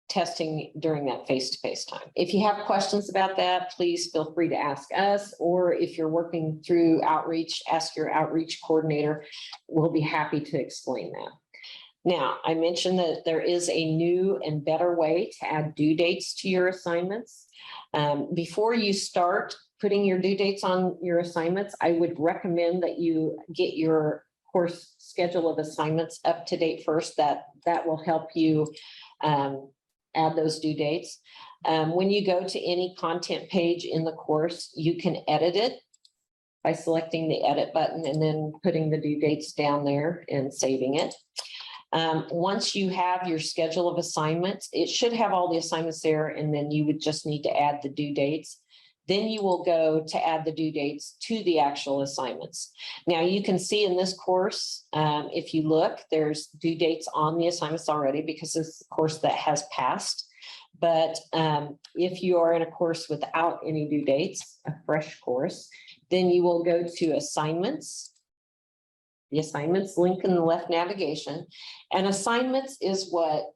testing during that face-to-face time. If you have questions about that, please feel free to ask us, or if you're working through outreach, ask your outreach coordinator. We'll be happy to explain that. Now, I mentioned that there is a new and better way to add due dates to your assignments. Before you start putting your due dates on your assignments, I would recommend that you get your course schedule of assignments up to date first. That will help you add those due dates. When you go to any content page in the course, you can edit it by selecting the edit button and then putting the due dates down there and saving it. Once you have your schedule of assignments, it should have all the assignments there, and then you would just need to add the due dates. Then you will go to add the due dates to the actual assignments. Now you can see in this course, if you look, there's due dates on the assignments already because it's a course that has passed. But if you are in a course without any due dates, a fresh course, then you will go to assignments. The assignments link in the left navigation, and assignments is what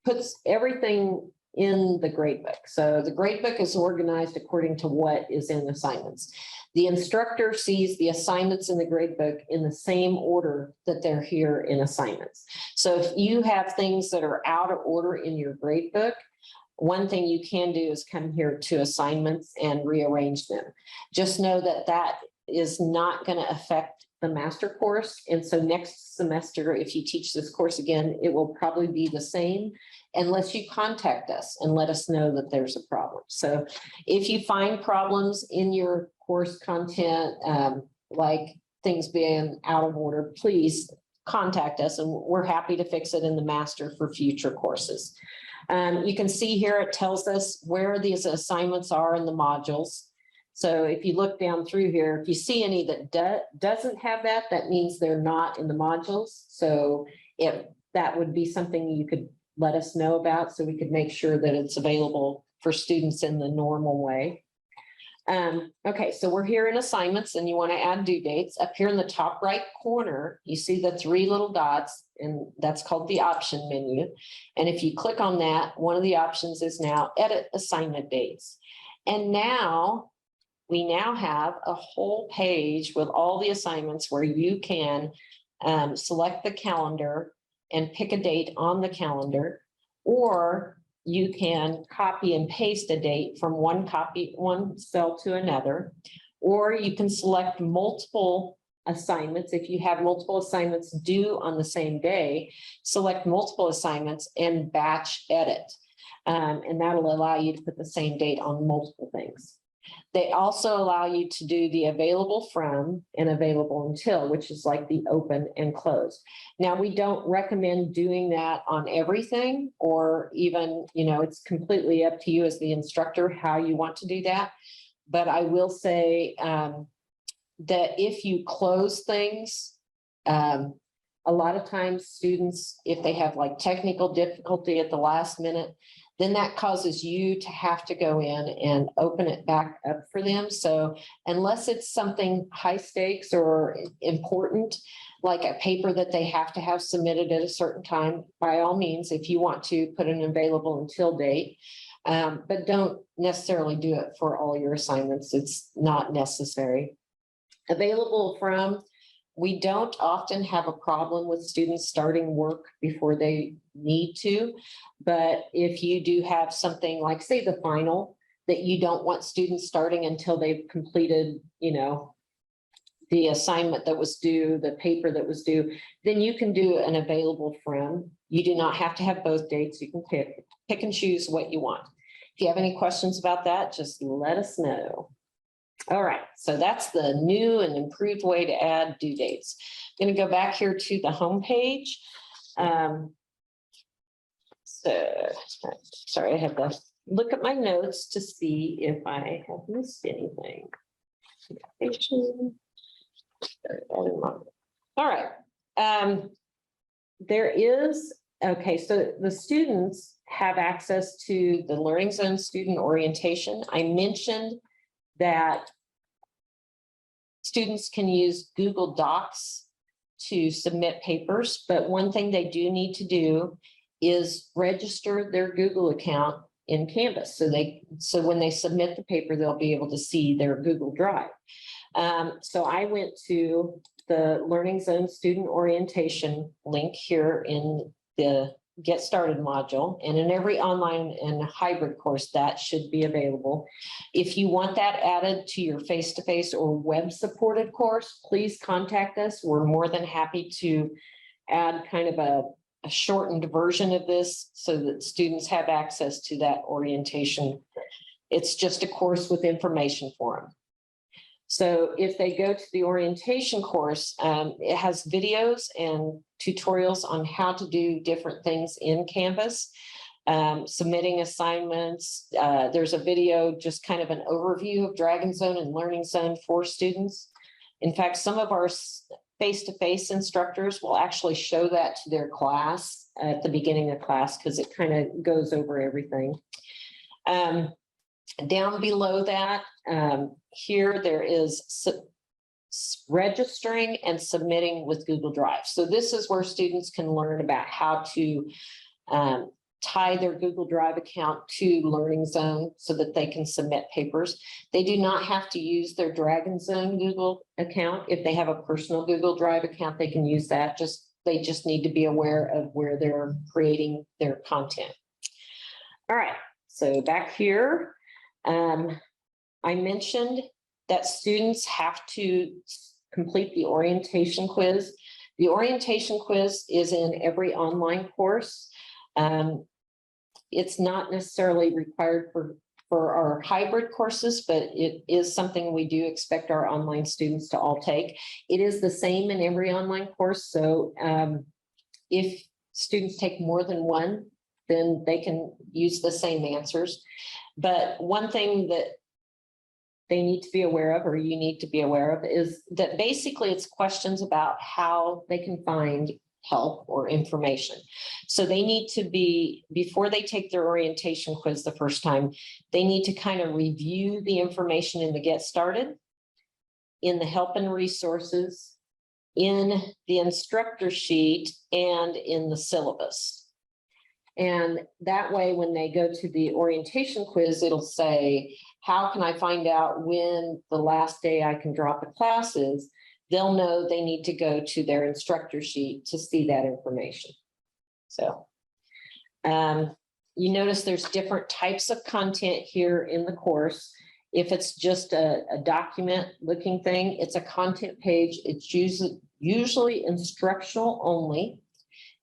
puts everything in the gradebook. So the gradebook is organized according to what is in assignments. The instructor sees the assignments in the gradebook in the same order that they're here in assignments. So if you have things that are out of order in your gradebook, one thing you can do is come here to assignments and rearrange them. Just know that that is not going to affect the master course. And so next semester, if you teach this course again, it will probably be the same unless you contact us and let us know that there's a problem. So if you find problems in your course content, like things being out of order, please contact us and we're happy to fix it in the master for future courses. You can see here, it tells us where these assignments are in the modules. So if you look down through here, if you see any that doesn't have that, that means they're not in the modules. So if that would be something you could let us know about so we could make sure that it's available for students in the normal way. Okay, so we're here in assignments and you want to add due dates. Up here in the top right corner, you see the 3 little dots. and that's called the option menu. And if you click on that, one of the options is now edit assignment dates. And now we now have a whole page with all the assignments where you can select the calendar and pick a date on the calendar, or you can copy and paste a date from one cell to another, or you can select multiple assignments. If you have multiple assignments due on the same day, select multiple assignments and batch edit. And that'll allow you to put the same date on multiple things. They also allow you to do the available from and available until, which is like the open and close. Now, we don't recommend doing that on everything, or even, it's completely up to you as the instructor how you want to do that. But I will say that if you close things, a lot of times students, if they have like technical difficulty at the last minute, then that causes you to have to go in and open it back up for them. So unless it's something high stakes or important, like a paper that they have to have submitted at a certain time, by all means, if you want to put an available until date, but don't necessarily do it for all your assignments. It's not necessary. Available from, we don't often have a problem with students starting work before they need to, but if you do have something like, say, the final, that you don't want students starting until they've completed, the assignment that was due, the paper that was due, then you can do an available from. You do not have to have both dates. You can pick and choose what you want. If you have any questions about that, just let us know. All right, so that's the new and improved way to add due dates. I'm going to go back here to the home page. Sorry, I have to look at my notes to see if I have missed anything. All right. There is, okay, so the students have access to the LearningZone student orientation. I mentioned that students can use Google Docs to submit papers, but one thing they do need to do is register their Google account in Canvas. So when they submit the paper, they'll be able to see their Google Drive. So I went to the LearningZone student orientation link here in the Get Started module, and in every online and hybrid course that should be available. If you want that added to your face-to-face or web supported course, please contact us. We're more than happy to add kind of a shortened version of this so that students have access to that orientation. It's just a course with information for them. So if they go to the orientation course, it has videos and tutorials on how to do different things in Canvas, submitting assignments. There's a video, just kind of an overview of DragonZone and LearningZone for students. In fact, some of our face-to-face instructors will actually show that to their class at the beginning of class because it kind of goes over everything. Down below that, here there is registering and submitting with Google Drive. So this is where students can learn about how to tie their Google Drive account to LearningZone so that they can submit papers. They do not have to use their DragonZone Google account. If they have a personal Google Drive account, they can use that. They just need to be aware of where they're creating their content. All right, so back here, I mentioned that students have to complete the orientation quiz. The orientation quiz is in every online course. It's not necessarily required for our hybrid courses, but it is something we do expect our online students to all take. It is the same in every online course. So if students take more than one, then they can use the same answers. But one thing that they need to be aware of, or you need to be aware of, is that basically it's questions about how they can find help or information. So they need to be, before they take their orientation quiz the first time, they need to kind of review the information in the Get Started, in the help and resources, in the instructor sheet and in the syllabus. And that way, when they go to the orientation quiz, it'll say, how can I find out when the last day I can drop a class is? They'll know they need to go to their instructor sheet to see that information. So you notice there's different types of content here in the course. If it's just a document looking thing, it's a content page. It's usually instructional only.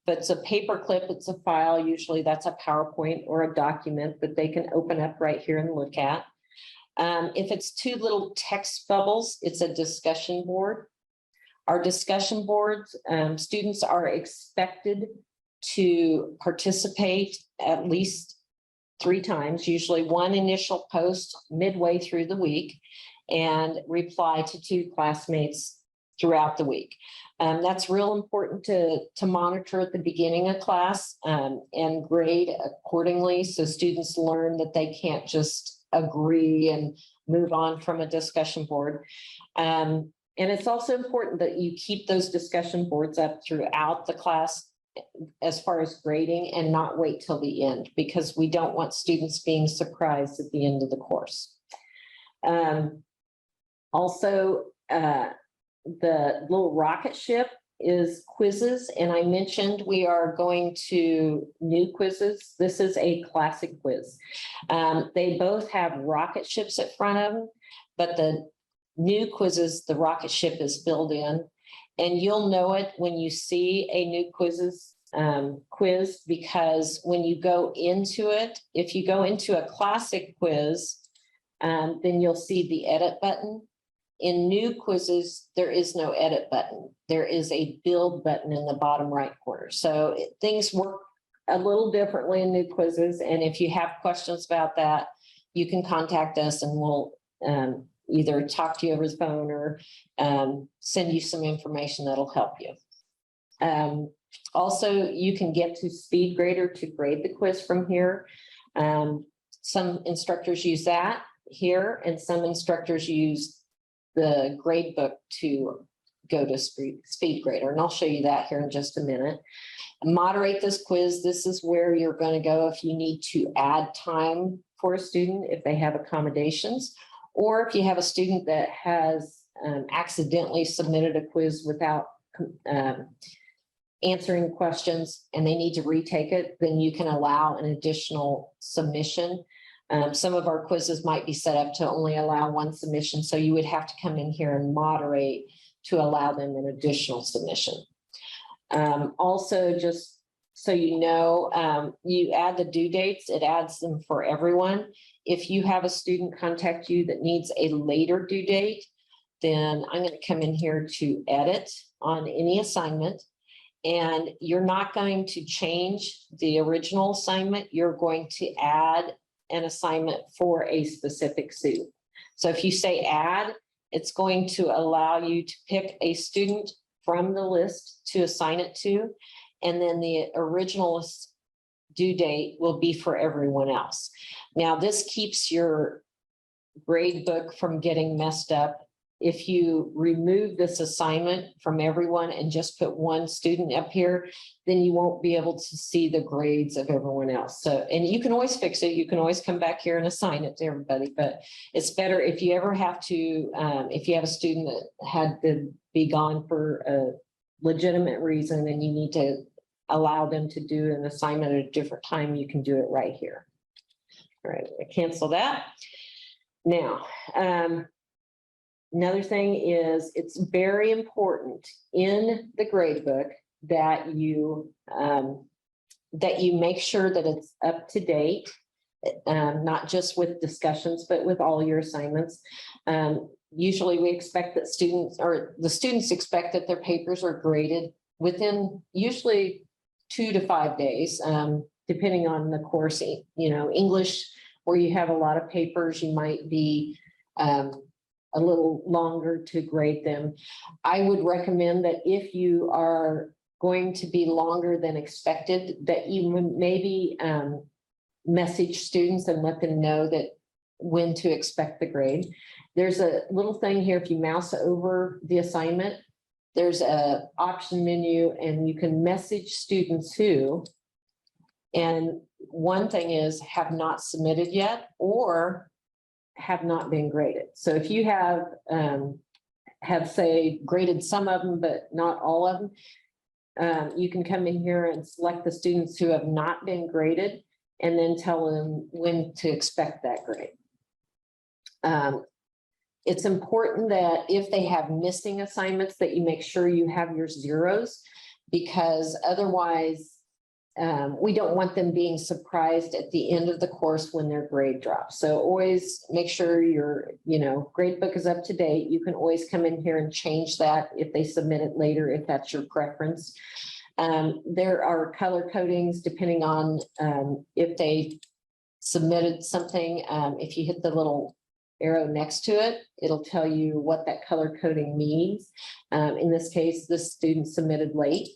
If it's a paper clip, it's a file. Usually that's a PowerPoint or a document that they can open up right here and look at. If it's two little text bubbles, it's a discussion board. Our discussion boards, students are expected to participate at least 3 times, usually one initial post midway through the week, and reply to 2 classmates throughout the week. That's real important to monitor at the beginning of class and grade accordingly, so students learn that they can't just agree and move on from a discussion board. And it's also important that you keep those discussion boards up throughout the class as far as grading, and not wait till the end, because we don't want students being surprised at the end of the course. Also, the little rocket ship is quizzes, and I mentioned we are going to new quizzes. This is a classic quiz. They both have rocket ships at front of them, but the new quizzes, the rocket ship is built in. And you'll know it when you see a new quiz, because when you go into it, if you go into a classic quiz, then you'll see the edit button. In new quizzes, there is no edit button. There is a build button in the bottom right corner. So things work a little differently in new quizzes. And if you have questions about that, you can contact us and we'll either talk to you over the phone or send you some information that'll help you. Also, you can get to SpeedGrader to grade the quiz from here. Some instructors use that here, and some instructors use the grade book to go to SpeedGrader, and I'll show you that here in just a minute. Moderate this quiz. This is where you're going to go if you need to add time for a student, if they have accommodations, or if you have a student that has accidentally submitted a quiz without answering questions and they need to retake it, then you can allow an additional submission. Some of our quizzes might be set up to only allow 1 submission, so you would have to come in here and moderate to allow them an additional submission. Also, just so you know, you add the due dates, it adds them for everyone. If you have a student contact you that needs a later due date, then I'm going to come in here to edit on any assignment. And you're not going to change the original assignment. You're going to add an assignment for a specific student. So if you say add, it's going to allow you to pick a student from the list to assign it to. And then the original due date will be for everyone else. Now, this keeps your grade book from getting messed up. If you remove this assignment from everyone and just put 1 student up here, then you won't be able to see the grades of everyone else. So, and you can always fix it. You can always come back here and assign it to everybody, but it's better if you ever have to, if you have a student that had to be gone for a legitimate reason and you need to allow them to do an assignment at a different time, you can do it right here. All right, I cancel that. Now, another thing is it's very important in the grade book that you make sure that it's up to date, not just with discussions, but with all your assignments. Usually we expect that the students expect that their papers are graded within usually 2 to 5 days, depending on the course. You know, English, where you have a lot of papers, you might be a little longer to grade them. I would recommend that if you are going to be longer than expected, that you maybe message students and let them know that when to expect the grade. There's a little thing here, if you mouse over the assignment, there's a option menu and you can message students who, and one thing is have not submitted yet or have not been graded. So if you have say graded some of them, but not all of them, you can come in here and select the students who have not been graded and then tell them when to expect that grade. It's important that if they have missing assignments that you make sure you have your zeros, because otherwise we don't want them being surprised at the end of the course when their grade drops. So always make sure your grade book is up to date. You can always come in here and change that if they submit it later, if that's your preference. There are color codings depending on if they submitted something. If you hit the little arrow next to it, it'll tell you what that color coding means. In this case, this student submitted late.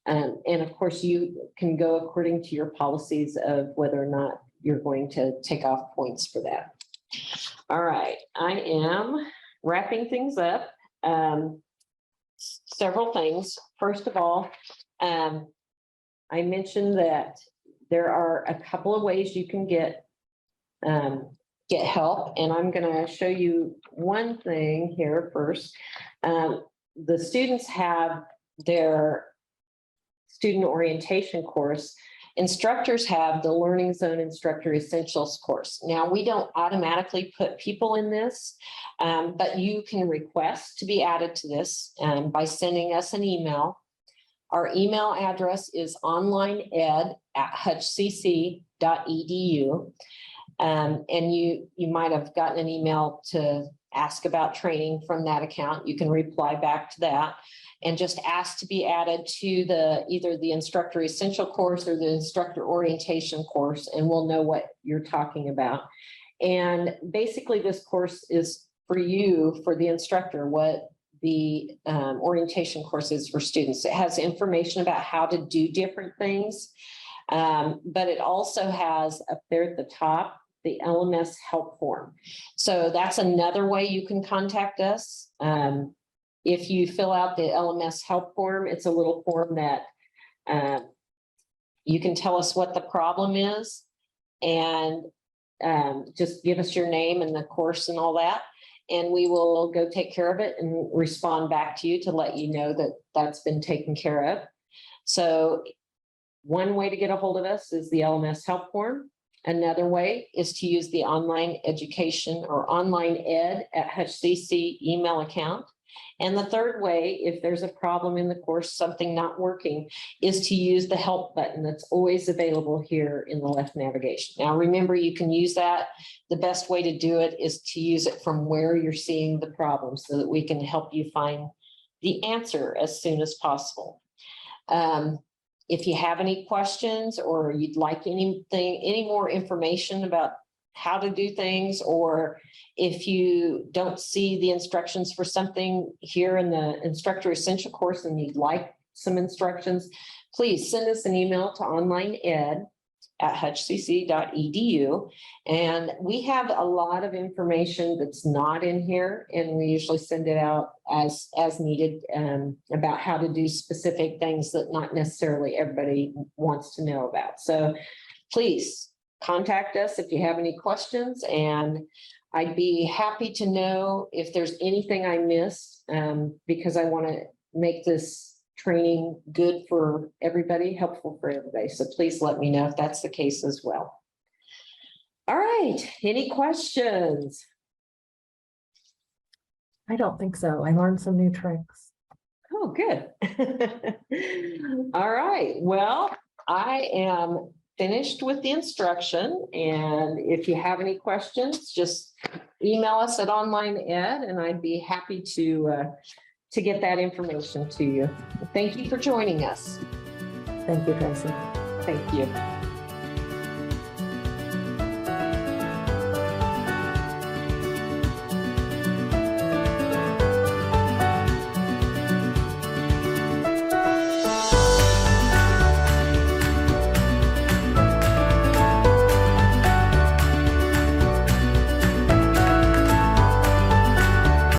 And of course, you can go according to your policies of whether or not you're going to take off points for that. All right, I am wrapping things up. Several things. First of all, I mentioned that there are a couple of ways you can get help, and I'm going to show you one thing here first. The students have their student orientation course. Instructors have the LearningZone Instructor Essentials course. Now, we don't automatically put people in this, but you can request to be added to this by sending us an email. Our email address is onlineed@hutchcc.edu. And you might have gotten an email to ask about training from that account. You can reply back to that and just ask to be added to either the Instructor Essential course or the Instructor Orientation course, and we'll know what you're talking about. And basically this course is for you, for the instructor, what the orientation course is for students. It has information about how to do different things, but it also has up there at the top the LMS help form. So that's another way you can contact us. If you fill out the LMS help form, it's a little form that you can tell us what the problem is and just give us your name and the course and all that. And we will go take care of it and respond back to you to let you know that that's been taken care of. So one way to get a hold of us is the LMS help form. Another way is to use the online education or online ed at HutchCC email account. And the third way, if there's a problem in the course, something not working, is to use the help button that's always available here in the left navigation. Now, remember, you can use that. The best way to do it is to use it from where you're seeing the problem so that we can help you find the answer as soon as possible. If you have any questions or you'd like any more information about how to do things, or if you don't see the instructions for something here in the Instructor Essential course and you'd like some instructions, please send us an email to onlineed@hutchcc.edu. And we have a lot of information that's not in here, and we usually send it out as needed about how to do specific things that not necessarily everybody wants to know about. So please contact us if you have any questions, and I'd be happy to know if there's anything I missed, because I want to make this training good for everybody, helpful for everybody. So please let me know if that's the case as well. All right, any questions? I don't think so. I learned some new tricks. Oh, good. All right, well, I am finished with the instruction, and if you have any questions, just email us at onlineed, and I'd be happy to get that information to you. Thank you for joining us. Thank you, Tracy. Thank you.